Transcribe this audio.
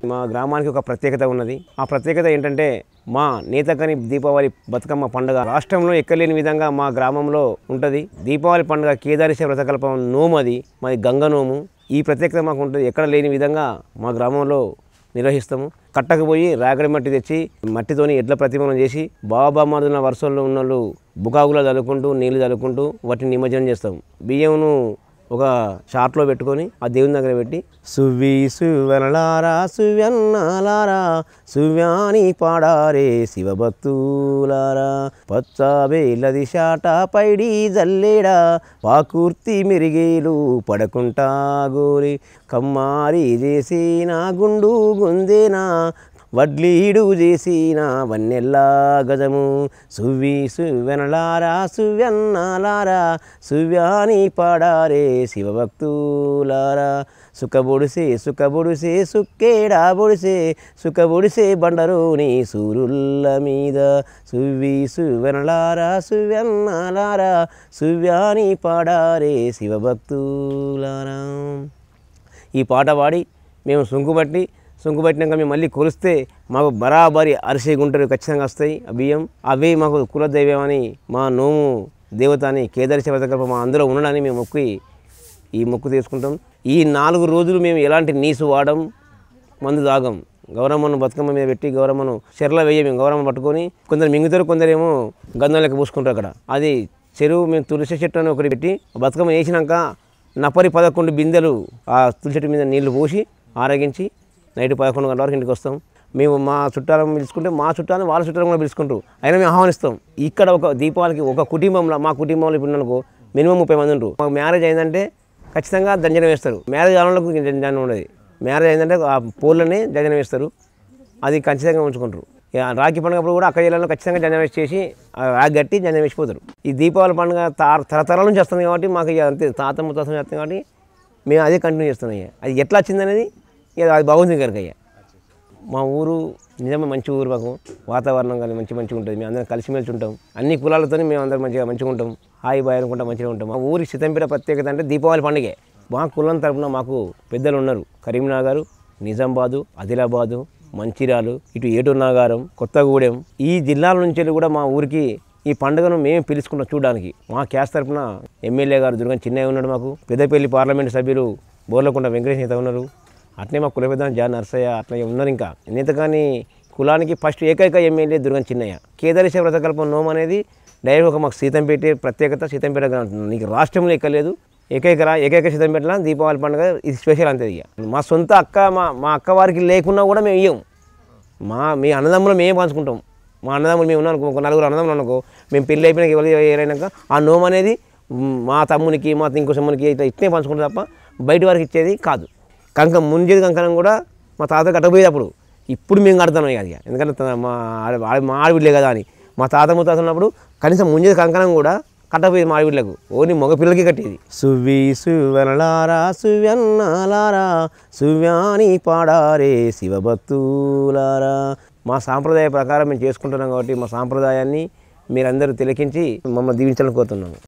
మా గ్రామానికి ఒక ప్రత్యేకత ఉన్నది. ఆ ప్రత్యేకత ఏంటంటే మా నేతకని దీపావళి బతుకమ్మ పండుగ రాష్ట్రంలో ఎక్కలేని విధంగా మా గ్రామంలో ఉంటుంది. దీపావళి పండుగ కేదారేశ్వర వ్రతకల్పం నోము, అది మాది గంగ నోము. ఈ ప్రత్యేకత మాకు ఉంటుంది. ఎక్కడ లేని విధంగా మా గ్రామంలో నిర్వహిస్తాము. కట్టకు పోయి రాగడి మట్టి తెచ్చి మట్టితోని ఎడ్ల ప్రతిమను చేసి బాబామాదుల వరుసల్లో ఉన్న వాళ్ళు బుకాగులో చల్లుకుంటూ నీళ్లు చల్లుకుంటూ వాటిని నిమజ్జనం చేస్తాం. బియ్యంను ఒక షాట్లో పెట్టుకొని ఆ దేవుని దగ్గర పెట్టి సువ్వి సువెనలారా సువ్యన్నాలారా సువ్యాని పాడారే శివభక్తులారా పచ్చాబేలది షాట పైడి జల్లేడా పాకూర్తి మెరిగేలు పడకుంటా గోరి కమ్మారి చేసిన గుండు గుందేనా వడ్లీడు చేసిన వన్నెల్లా గజము సువ్వి సువెనలారా సువ్యన్నాలారా సువ్యాని పాడారే శివభక్తులారా సుఖబొడిసే సుఖబొడిసే సుక్కేడా బొడిసే సుఖబొడిసే బండరోని సూరుల్ల మీద సువ్వి సువెనలారా సువ్యన్నాలారా సువ్యాని పాడారే శివభక్తులారా. ఈ పాట పాడి మేము సుంకుబట్టినాక మేము మళ్ళీ కొలిస్తే మాకు బరాబరి అరిసే గుంటలు ఖచ్చితంగా వస్తాయి. ఆ బియ్యం అవే మాకు కులదైవం అని మా నోము దేవత అని కేదారేశ్వర వ్రతకల్పం మా అందులో ఉండడాన్ని మేము ఈ మొక్కు తీసుకుంటాం. ఈ 4 రోజులు మేము ఎలాంటి నీసు వాడం, మందు తాగం. గౌరమ్మను బతుకమ్మ మీద పెట్టి గౌరమ్మను చెరలో వేయ మేము గౌరమ్మ పట్టుకొని కొందరు మింగుతారు, కొందరేమో గంధం లెక్క పూసుకుంటారు. అక్కడ అది చెరువు మేము తులసి చెట్టు అని ఒకటి పెట్టి బతుకమ్మ వేసినాక నపరి 11 బిందెలు ఆ తులసి చెట్టు మీద నీళ్లు పోసి ఆరగించి నైట్ 11 గంటల వరకు ఇంటికి వస్తాం. మేము మా చుట్టాలను పిలుచుకుంటే మా చుట్టాలను వాళ్ళ చుట్టాలను కూడా పిలుచుకుంటారు. అయినా మేము ఆహ్వానిస్తాం. ఇక్కడ ఒక దీపావళికి ఒక కుటుంబంలో మా కుటుంబంలో ఇప్పుడు అనుకో మినిమం 30 మంది ఉంటారు. మాకు మ్యారేజ్ అయిందంటే ఖచ్చితంగా దంజనం వేస్తారు. మ్యారేజ్ కావాలకు దంజనం ఉండదు. మ్యారేజ్ అయిందంటే ఆ పోళ్ళని దంజనం వేస్తారు. అది ఖచ్చితంగా ఉంచుకుంటారు. రాఖీ పండుగప్పుడు కూడా అక్క జిల్లాలో ఖచ్చితంగా దంజనం వేసి చేసి రాగి కట్టి దంజనం వేసిపోతారు. ఈ దీపావళి పండుగ తరతరాల నుంచి వస్తుంది కాబట్టి మాకు అంతే తాత ముత్తాత చేస్తాం కాబట్టి మేము అదే కంటిన్యూ చేస్తున్నాం. అది ఎట్లా వచ్చిందనేది అది బాగుంది కనుక. మా ఊరు నిజమే మంచి ఊరు. మాకు వాతావరణం కానీ మంచిగా ఉంటుంది. మేము అందరం కలిసిమెలిసి ఉంటాం. అన్ని కులాలతో మేము అందరం మంచిగా ఉంటాం. హాయి బాయ్ అనుకుంటా మంచిగా ఉంటాం. మా ఊరి సితంపేట ప్రత్యేకత అంటే దీపావళి పండుగే. మా కులం తరపున మాకు పెద్దలు ఉన్నారు. కరీంనగర్, నిజామాబాదు, ఆదిలాబాదు, మంచిర్యాల, ఇటు ఏటునాగారం, కొత్తగూడెం, ఈ జిల్లాల నుంచి కూడా మా ఊరికి ఈ పండుగను మేము పిలుచుకుంటాం చూడడానికి. మా క్యాస్ట్ తరపున ఎమ్మెల్యే గారు దుర్గం చిన్నయ్య ఉన్నాడు. మాకు పెద్దపల్లి పార్లమెంటు సభ్యులు బోర్లకొండ వెంకటేష్ నేత ఉన్నారు. అట్నే మా కుల పెద్ద జా నర్సయ్య అట్లా ఉన్నారు. ఇంకా నేత కానీ కులానికి ఫస్ట్ ఏకైక ఎమ్మెల్యే దుర్గం చిన్నయ్య. కేదారేశ్వర వ్రతకల్పం నోము అనేది డైరెక్ట్ ఒక మాకు సీతంపేట ప్రత్యేకత. సీతంపేట నీకు రాష్ట్రంలో ఎక్కలేదు. ఏకైక సీతంపేటలో దీపావళి పండుగ ఇది స్పెషల్ అంతే. ఇక మా సొంత అక్క మా అక్క వారికి లేకున్నా కూడా మేము ఇయ్యం. మీ అన్నదమ్ములు మేము పంచుకుంటాం. మా అన్నదమ్ములు మేము ఉన్నాం అనుకో, 4 అన్నదమ్ములు అనుకో, మేము పెళ్ళి అయిపోయినాక ఎవరైనాక ఆ నోము అనేది మా తమ్మునికి మా ఇంకో సమ్మునికి ఇట్నే పంచుకుంటాం తప్ప బయట వారికి ఇచ్చేది కాదు. ముంజేది కంకణం కూడా మా తాత కట్టబోయేటప్పుడు ఇప్పుడు మేము కడతాం. ఇక ఎందుకంటే మా ఆడబిడ్డలే కదా అని మా తాత ముత్తాత ఉన్నప్పుడు కనీసం ముంజేది కంకణం కూడా కట్టపోయేది మా ఆడబిడ్డలకు. ఓన్లీ మగ పిల్లలకి కట్టేది. సువ్వి సువెనలారా సువ్యన్నాలారా సువ్యాని పాడారే శివభక్తులారా. మా సాంప్రదాయ ప్రకారం మేము చేసుకుంటున్నాం కాబట్టి మా సాంప్రదాయాన్ని మీరందరూ తిలకించి మమ్మల్ని దీవించాలని కోరుతున్నాము.